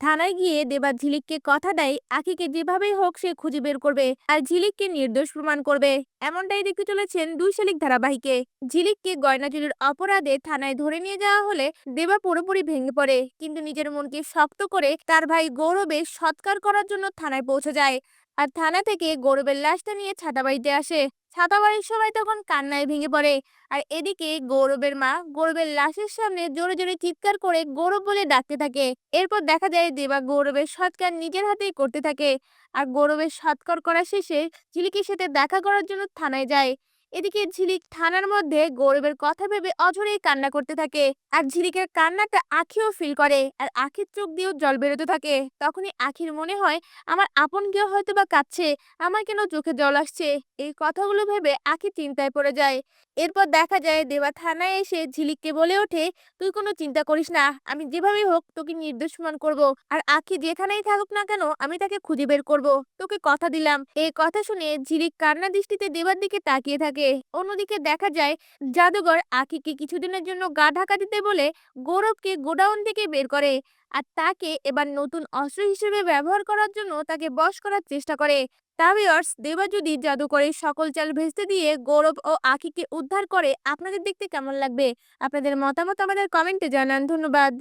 থানায় গিয়ে দেবা ঝিলিককে কথা দেয় আখিকে যেভাবেই হোক সে খুঁজে বের করবে আর ঝিলিককে নির্দোষ প্রমাণ করবে। এমনটাই দেখতে চলেছেন দুই শালিক ধারাবাহিকে। ঝিলিককে গয়না চুরির অপরাধে থানায় ধরে নিয়ে যাওয়া হলে দেবা পুরোপুরি ভেঙে পড়ে, কিন্তু নিজের মনকে শক্ত করে তার ভাই গৌরবের সৎকার করার জন্য থানায় পৌঁছে যায়। আর থানা থেকে গৌরবের লাশটা নিয়ে ছাতাবাড়িতে আসে। ছাতাবাড়ির সবাই তখন কান্নায় ভেঙে পড়ে। আর এদিকে গৌরবের মা গৌরবের লাশের সামনে জোরে জোরে চিৎকার করে গৌরব বলে ডাকতে থাকে। এরপর দেখা যায় দেবা গৌরবের সৎকার নিজের হাতেই করতে থাকে। আর গৌরবের সৎকার করা শেষে ঝিলিকের সাথে দেখা করার জন্য থানায় যায়। এদিকে ঝিলিক থানার মধ্যে গৌরবের কথা ভেবে অঝরেই কান্না করতে থাকে। আর ঝিলিকের কান্নাটা আখিও ফিল করে, আর আখির চোখ দিয়েও জল বেরোতে থাকে। তখনই আখির মনে হয় আমার আপন কেউ হয়তো বা কাঁদছে, আমার কেন চোখে জল আসছে। এই কথাগুলো ভেবে আখি চিন্তায় পড়ে যায়। এরপর দেখা যায় দেবা থানায় এসে ঝিলিককে বলে ওঠে, তুই কোনো চিন্তা করিস না, আমি যেভাবেই হোক তোকে নির্দোষ প্রমাণ করব। আর আখি যেখানেই থাকুক না কেন আমি তাকে খুঁজে বের করব, তোকে কথা দিলাম। এই কথা শুনে ঝিলিক কান্না দৃষ্টিতে দেবার দিকে তাকিয়ে থাকে। অন্যদিকে দেখা যায় জাদুঘর আখিকে কিছুদিনের জন্য গা ঢাকা দিতে বলে গৌরবকে গোডাউন থেকে বের করে। আর তাকে এবার নতুন অস্ত্র হিসেবে ব্যবহার করার জন্য তাকে বশ করার চেষ্টা করে। তা ভিউয়ার্স, দেবা যদি জাদুকরের সকল চাল ভেস্তে দিয়ে গৌরব ও আখিকে উদ্ধার করে, আপনাদের দেখতে কেমন লাগবে? আপনাদের মতামত আমাদের কমেন্টে জানান। ধন্যবাদ।